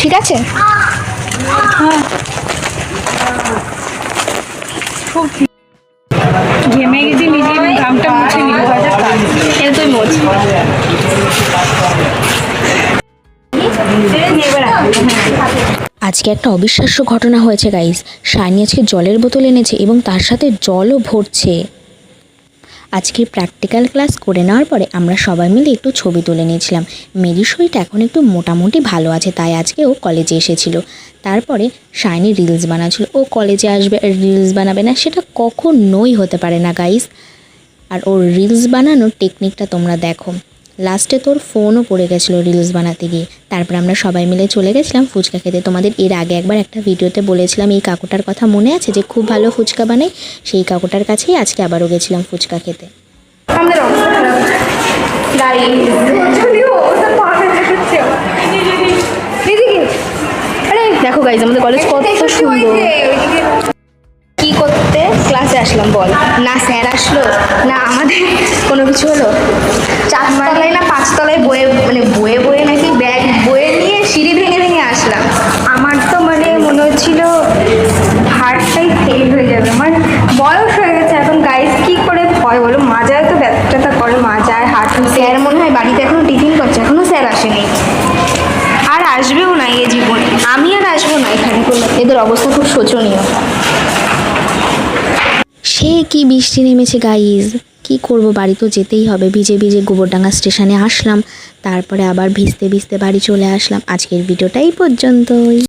ঠিক আছে? হ্যাঁ খুব ঘেমে গেছি, নিজেই ঘামটা মুছে নিব। এর তুই মোচ। আজকে একটা অবিশ্বাস্য ঘটনা হয়েছে গাইস। শাইনি আজকে জলের বোতল এনেছে এবং তার সাথে জলও ভরছে। আজকে প্র্যাকটিক্যাল ক্লাস করে নেওয়ার পরে আমরা সবাই মিলে একটু ছবি তুলে নিয়েছিলাম। মেরির শরীরটা এখন একটু মোটামুটি ভালো আছে, তাই আজকে ও কলেজে এসেছিল। তারপরে শাইনি রিলস বানাচ্ছিল। ও কলেজে আসবে আর রিলস বানাবে না, সেটা কখনোই হতে পারে না গাইস। আর ওর রিলস বানানোর টেকনিকটা তোমরা দেখো। লাস্টে তোর ফোনও পড়ে গেছিলো রিলস বানাতে গিয়ে। তারপর আমরা সবাই মিলে চলে গেছিলাম ফুচকা খেতে। তোমাদের এর আগে একবার একটা ভিডিওতে বলেছিলাম এই কাকুটার কথা মনে আছে, যে খুব ভালো ফুচকা বানায়। সেই কাকুটার কাছেই আজকে আবারও গেছিলাম ফুচকা খেতে। আমাদের অবস্থা খারাপ গাইস, আরে দেখো গাইস আমাদের কলেজ কত সুন্দর। কি করতে ক্লাসে আসলাম বল? না স্যার আসলো, না আমাদের কোনো কিছু হলো। 4 তলায় না 5 তলায় বয়ে বয়ে নাকি ব্যাগ বয়ে নিয়ে সিঁড়ি ভেঙে ভেঙে আসলাম। আমার তো মনে হচ্ছিল হার্টটাই ফেল হয়ে যাবে। আমার বয়স হয়ে গেছে এখন গাইস, কি করে ভয় বলো? মাজায় তো ব্যথাটা করে, মাজায় হার্ট। স্যার মনে হয় বাড়িতে এখনো টিফিন করছে, এখনো স্যার আসেনি, আর আসবেও না এই জীবনে। আমি আর আসবো না এখানে। এদের অবস্থা খুব শোচনীয়। সে কি বৃষ্টি নেমেছে গাইজ, কি করব, বাড়ি তো যেতেই হবে। ভিজে ভিজে গোবরডাঙ্গা স্টেশনে আসলাম, তারপরে আবার ভিজতে ভিজতে বাড়ি চলে আসলাম। আজকের ভিডিওটা এই পর্যন্তই।